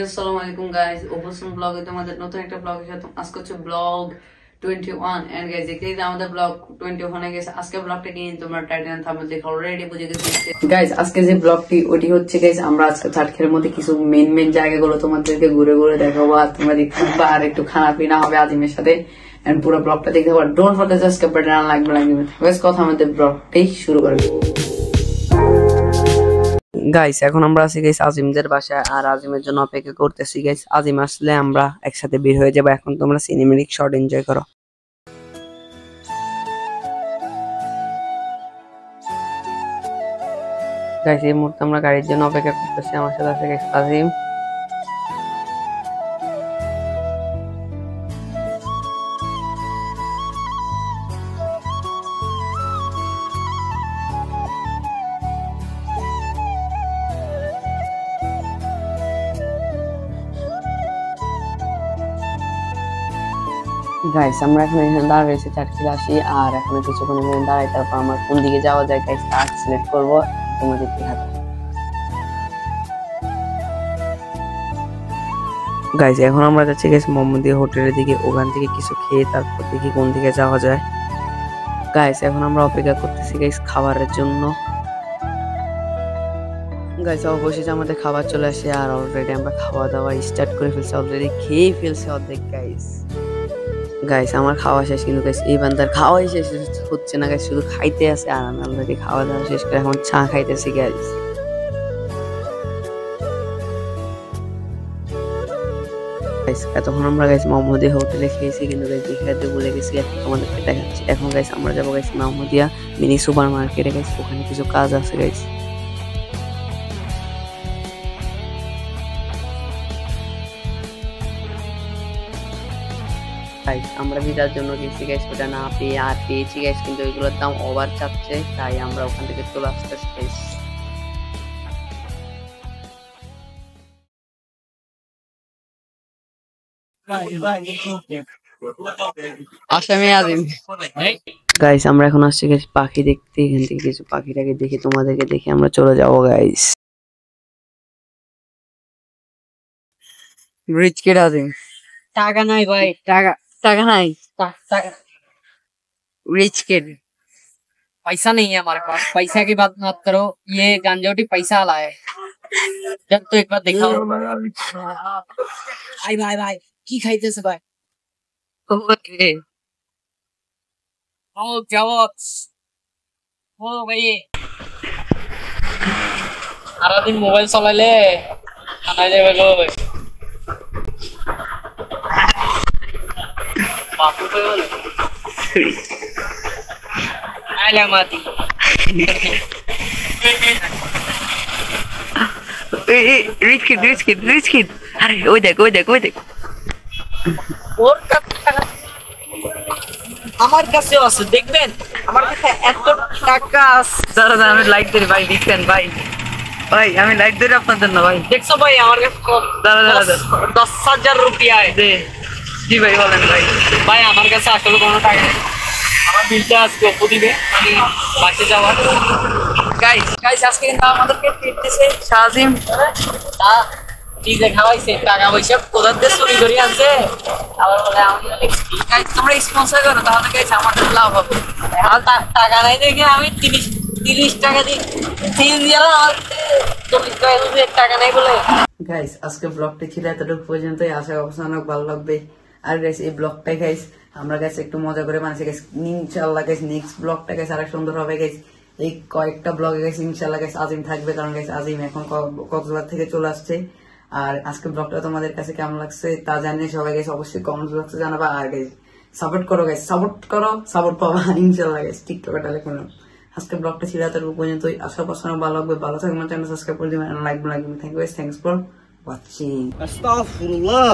আসসালামু আলাইকুম গাইস, ওপোসন ব্লগে তোমাদের নতুন একটা ব্লগের সাথে আজকে হচ্ছে ব্লগ 21 এন্ড গাইস দেখতেই আমাদের ব্লগ 21 এ গেছে। আজকে ব্লগটা নিয়ে তোমরা টাইটেল থাম্বনেল দেখে অলরেডি বুঝে গেছো গাইস। আজকে যে ব্লগটি ওটি হচ্ছে গাইস, আমরা আজকে চাটখের মধ্যে কিছু মেন জায়গাগুলো তোমাদেরকে ঘুরে ঘুরে দেখাবো আর তোমরা দেখতে পাবা, আর একটু খানা পিনা হবে আজিমের সাথে এন্ড পুরো ব্লগটা দেখতে পাবা। Don't forget to subscribe button like guys. কথা আমাদের ব্লগটাই শুরু করব গাইস। এখন আমরা আছি গাইস আজিমদের বাসায় আর আজিমের জন্য অপেক্ষা করতেছি গাইস। আজিম আসলে আমরা একসাথে বের হয়ে যাব। এখন তোমরা সিনেমেটিক শট এনজয় করো গাইস। এই মুহূর্তে আমরা গাড়ির জন্য অপেক্ষা করতেছি। আমার সাথে আছে গাইস আজিম। গাইস আমরা এখন এখানে দাঁড়িয়ে রয়েছি চাটখিল আসি, আর এখন কিছুক্ষণ এখানে দাঁড়াই, তারপর আমরা কোন দিকে যাওয়া যায় গাইস তা সিলেক্ট করবো। তোমরা দেখতে থাকো গাইস। এখন আমরা যাচ্ছি গাইস মোহাম্মদিয়া হোটেলের দিকে, ওখান থেকে কিছু খেয়ে তারপর দেখি কোন দিকে যাওয়া যায় গাইস। এখন আমরা অপেক্ষা করতেছি গাইস খাবারের জন্য গাইস। অবশেষে আমাদের খাবার চলে আসে আর অলরেডি আমরা খাওয়া দাওয়া স্টার্ট করে ফেলছি, অলরেডি খেয়ে ফেলছি অর্ধেক গাইস। গাইস আমার খাওয়া শেষ, কিন্তু গাইস এই বান্দার খাওয়াই শেষ হচ্ছে না গাইস, শুধু খাইতে আছে আর আমি অলরেডি খাওয়া দাওয়া শেষ করে এখন চা খাইতেছি গাইস। এতক্ষণ আমরা গাইস মোহাম্মদিয়া হোটেলে খেয়েছি, কিন্তু গাইস দেখাতে ভুলে গেছি, এখন তোমাদেরকে দেখাচ্ছি। এখন গাইস আমরা যাবো গাইস মোহাম্মদিয়া মিনি সুপার মার্কেটে গাইস, ওখানে কিছু কাজ আছে গাইস। আমরা যেটার জন্য গেছি গাইস ওটা না পেয়ে আর পেয়েছি গাইস, কিন্তু ওইগুলোর দাম ওভার চাচ্ছে, তাই আমরা ওখান থেকে চলে আসতেছি গাইস। আসামি আজিম গাইস আমরা এখন আসছি গাইস পাখি দেখতে, এখান থেকে কিছু পাখিটাকে দেখে তোমাদেরকে দেখে আমরা চলে যাবো গাইস। রিচ কিড আজিম। টাকা নাই ভাই, টাকা নাই, रिच किड। पैसा नहीं है हमारे पास, पैसा की बात मत करो, ये गांजोटी पैसा वाला है। जब तो एक बार देखा भाई भाई भाई की खाइते से भाई ओके ओ जवाब ओ भाई सारा दिन मोबाइल चलाइले खाना देवे गो बापू पे बोले आला माती रिच किड अरे ওই দেখ ওর আমার কাছে আছে, দেখবেন আমার কাছে এত টাকা আছে। দাঁড়া আমি লাইট ধরি ভাই, দেখবেন ভাই আমি লাইট ধরি আপনার জন্য ভাই। দেখছো ভাই আমার কাছে দাঁড়া 10,000 রুপিয়া দে। জি ভাই বলেন ভাই। ভাই আমার কাছে আসলে কোনো টাকা নেই, আমার বিলটা আজকে অপু দিবে, আমি বাসে যাওয়ার। গাইস আজকে কিন্তু আমাদেরকে ট্রিট দিছে শাহিম, কি যে খাওয়াইছে, টাকা পয়সা কোথা থেকে চুরি করে আনছে, আবার বলে গাইস তোমরা স্পন্সর করো তাহলে গাইস আমাদের লাভ হবে। টাকা নাই দেখে আমি 30 টাকা দিই, 3 দিলাম, আমার 40 টাকা দিতে টাকা নাই বলে। গাইস আজকে ব্লগটা ছিল এতটুকু পর্যন্তই, আশা করছি অনেক ভালো লাগবে। আর গাইস এই ব্লগটাই গাইস আমরা গাইস একটু মজা করে বানাইছি গাইস, ইনশাআল্লাহ গাইস নেক্সট ব্লগটা গাইস আরেক সুন্দর হবে গাইস। এই কয়েকটা ব্লগে গাইস ইনশাআল্লাহ গাইস আজিম থাকবে, কারণ গাইস আজিম এখন কক্সবাজার থেকে চলে আসছে। আর আজকে ব্লগটা তোমাদের কাছে কেমন লাগছে তা জানিয়ে সবাই গাইস অবশ্যই কমেন্ট বক্সে জানাবা। আর গাইস সাপোর্ট করো গাইস, সাপোর্ট পাবা ইনশাআল্লাহ গাইস। টিকটকে লেখুন। আজকে ব্লগটা ছিল এতটুকু পর্যন্তই, আশা করছি ভালো লাগবে। ভালো থাকবেন, চ্যানেল সাবস্ক্রাইব করে দিবেন, like thank you for watching. Astaghfirullah.